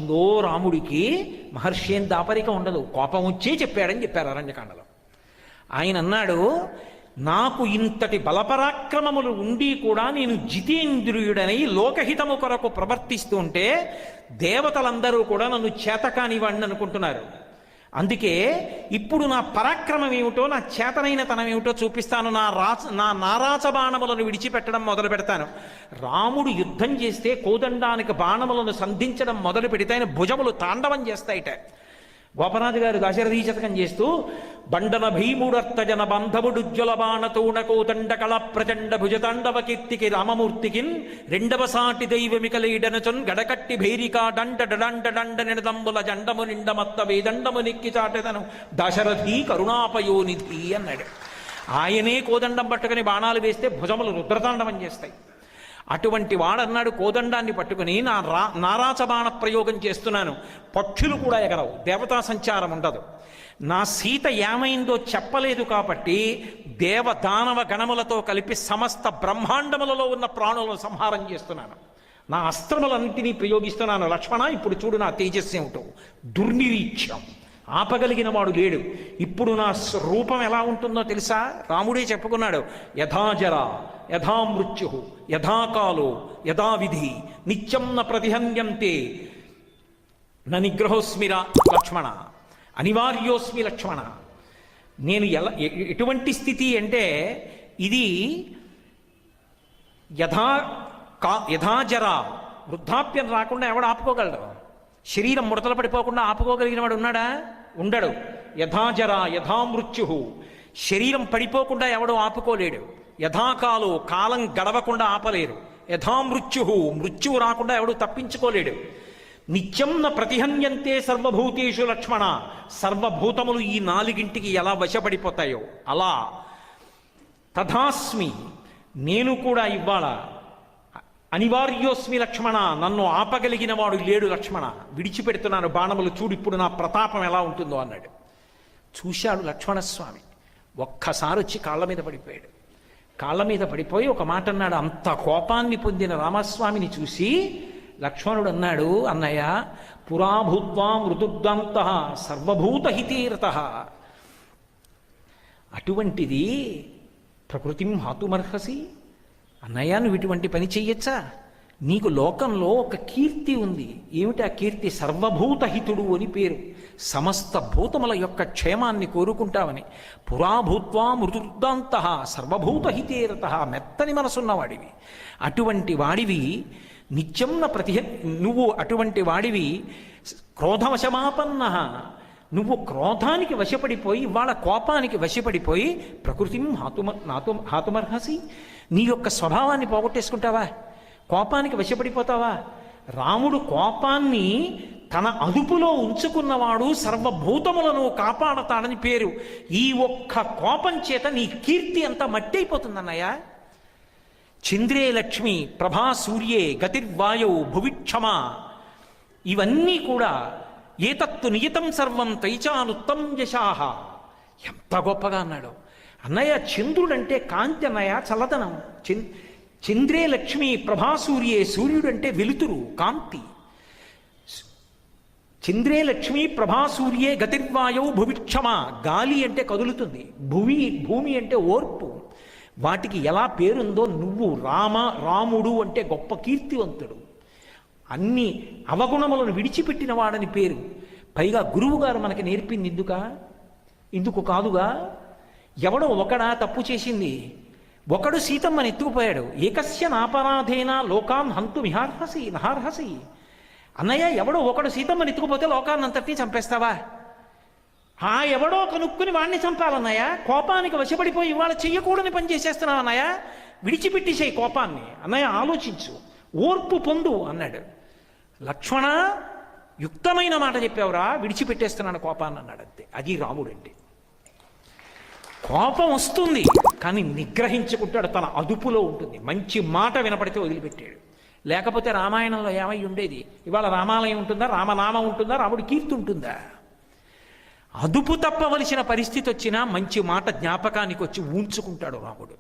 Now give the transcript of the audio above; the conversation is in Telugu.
వచ్చిందో రాముడికి, మహర్షి ఏం దాపరిక ఉండదు, కోపం వచ్చే చెప్పాడని చెప్పారు అరణ్యకాండలో. ఆయన అన్నాడు, నాకు ఇంతటి బలపరాక్రమములు ఉండి కూడా నేను జితేంద్రియుడనై లోకహితము కొరకు ప్రవర్తిస్తుంటే దేవతలందరూ కూడా నన్ను చేతకానివాడిని అనుకుంటున్నారు. అందుకే ఇప్పుడు నా పరాక్రమం ఏమిటో, నా చేతనైన తనం ఏమిటో చూపిస్తాను. నా నారాచ బాణములను విడిచిపెట్టడం మొదలు పెడతాను. రాముడు యుద్ధం చేస్తే కోదండానికి బాణములను సంధించడం మొదలు పెడితే ఆయన భుజములు తాండవం చేస్తాయిట. గోపరాజు గారు దశరథీ శతకం చేస్తూ, బండన భీముడర్తజన బంధవుడుజ్వల బాణతోణ కోదండ కళ ప్రచండ భుజతాండవ కీర్తికి రామమూర్తికిన్ రెండవ సాటి దైవమికలీడనచొన్ గడకట్టి భైరికా డండ డండ డండ నిడదంబుల జండము నిండమత్త వేదండము నెక్కి చాటెదను దశరథీ కరుణాపయోనిధి అన్నాడు. ఆయనే కోదండం పట్టుకుని బాణాలు వేస్తే భుజములు రుద్రతాండవం చేస్తాయి. అటువంటి వాడన్నాడు, కోదండాన్ని పట్టుకుని నారాచ బాణ ప్రయోగం చేస్తున్నాను, పక్షులు కూడా ఎగరవు, దేవతా సంచారం ఉండదు. నా సీత ఏమైందో చెప్పలేదు కాబట్టి దేవదానవ గణములతో కలిపి సమస్త బ్రహ్మాండములలో ఉన్న ప్రాణులను సంహారం చేస్తున్నాను. నా అస్త్రములన్నింటినీ ప్రయోగిస్తున్నాను. లక్ష్మణ, ఇప్పుడు చూడు నా తేజస్సు ఏమిటో, దుర్నిరీక్ష్యం, ఆపగలిగిన వాడు లేడు. ఇప్పుడు నా రూపం ఎలా ఉంటుందో తెలుసా? రాముడే చెప్పుకున్నాడు, యథాజర యథా మృత్యు యథాకాలో యథావిధి నిత్యం న ప్రతిహన్యంతే న నిగ్రహోస్మిరా లక్ష్మణ, అనివార్యోస్మి లక్ష్మణ. నేను ఎటువంటి స్థితి అంటే ఇది యథాజర, వృద్ధాప్యం రాకుండా ఎవడు ఆపుకోగలడు? శరీరం ముడతలు పడిపోకుండా ఆపుకోగలిగిన వాడు ఉన్నాడా? ఉండడు. యథాజర యథామృత్యు, శరీరం పడిపోకుండా ఎవడు ఆపుకోలేడు. యథాకాలో, కాలం గడవకుండా ఆపలేరు. యథామృత్యు, మృత్యువు రాకుండా ఎవడు తప్పించుకోలేడు. నిత్యం న ప్రతిహన్యంతే సర్వభూతేషు లక్ష్మణ, సర్వభూతములు ఈ నాలుగింటికి ఎలా వశపడిపోతాయో అలా తథాస్మి, నేను కూడా ఇవ్వాల అనివార్యోస్మి లక్ష్మణ, నన్ను ఆపగలిగిన వాడు లేడు లక్ష్మణ, విడిచిపెడుతున్నాను బాణములు, చూడు ఇప్పుడు నా ప్రతాపం ఎలా ఉంటుందో అన్నాడు. చూశాడు లక్ష్మణస్వామి, ఒక్కసారి వచ్చి కాళ్ళ మీద పడిపోయాడు. కాళ్ళ మీద పడిపోయి ఒక మాట అన్నాడు. అంత కోపాన్ని పొందిన రామస్వామిని చూసి లక్ష్మణుడు అన్నాడు, అన్నయ్య, పురాభూత్వా మృదుర్దాంత సర్వభూతహితీరత, అటువంటిది ప్రకృతిం హాతుమర్హసి, అన్నయ్య నువ్వు ఇటువంటి పని చెయ్యొచ్చా? నీకు లోకంలో ఒక కీర్తి ఉంది. ఏమిటి ఆ కీర్తి? సర్వభూతహితుడు అని పేరు. సమస్త భూతముల యొక్క క్షేమాన్ని కోరుకుంటావని. పురాభూత్వా మృదుర్దాంత సర్వభూతహితేరత, మెత్తని మనసున్నవాడివి. అటువంటి వాడివి నిత్యం నువ్వు అటువంటి వాడివి క్రోధవశమాపన్న, నువ్వు క్రోధానికి వశపడిపోయి వాళ్ళ కోపానికి వశపడిపోయి ప్రకృతిం హాతుమర్హసి, నీ యొక్క స్వభావాన్ని పోగొట్టేసుకుంటావా? కోపానికి వశపడిపోతావా? రాముడు కోపాన్ని తన అదుపులో ఉంచుకున్నవాడు సర్వభూతములను కాపాడతాడని పేరు. ఈ ఒక్క కోపం చేత నీ కీర్తి అంతా మట్టి అయిపోతుందన్నయ్య. చంద్రే లక్ష్మి ప్రభా సూర్యే గతిర్వాయౌ భువిక్షమ, ఇవన్నీ కూడా ఏతత్తు నియతం సర్వం తైచానుత్తం యశాహ. ఎంత గొప్పగా అన్నాడు అన్నయ్య. చంద్రుడంటే కాంతి అన్నయ్య, చల్లదనం. చంద్రే లక్ష్మి ప్రభాసూర్యే, సూర్యుడంటే వెలుతురు, కాంతి. చంద్రే లక్ష్మి ప్రభాసూర్యే గతిర్వాయౌ భువిక్షమ, గాలి అంటే కదులుతుంది, భూమి అంటే ఓర్పు. వాటికి ఎలా పేరుందో నువ్వు రాముడు అంటే గొప్ప కీర్తివంతుడు, అన్ని అవగుణములను విడిచిపెట్టిన వాడని పేరు. పైగా గురువుగారు మనకి నేర్పింది ఇందుకు కాదుగా. ఎవడో ఒకడా తప్పు చేసింది, ఒకడు సీతమ్మని ఎత్తుకుపోయాడు. ఏకస్య నాపరాధేన లోకాన్ హంతు నహార్హసి. అన్నయ్య, ఎవడో ఒకడు సీతమ్మని ఎత్తుకుపోతే లోకాన్నంతటినీ చంపేస్తావా? ఆ ఎవడో కనుక్కుని వాడిని చంపాలన్నయ్య. కోపానికి వశపడిపోయి ఇవాళ చెయ్యకూడని పని చేసేస్తున్నావు అన్నయ్య, విడిచిపెట్టేసేయి కోపాన్ని. అన్నయ్య ఆలోచించు, ఓర్పు పొందు అన్నాడు. లక్ష్మణ, యుక్తమైన మాట చెప్పావురా, విడిచిపెట్టేస్తున్నాను కోపాన్ని అన్నాడు. అంతే, అది రాముడు అంటే. కోపం వస్తుంది కానీ నిగ్రహించుకుంటాడు, తన అదుపులో ఉంటుంది. మంచి మాట వినపడితే వదిలిపెట్టాడు. లేకపోతే రామాయణంలో ఏమై ఉండేది? ఇవాళ రామాలయం ఉంటుందా, రామనామం ఉంటుందా, రాముడి కీర్తి ఉంటుందా? అదుపు తప్పవలసిన పరిస్థితి వచ్చినా మంచి మాట జ్ఞాపకానికి వచ్చి ఉంచుకుంటాడు రాముడు.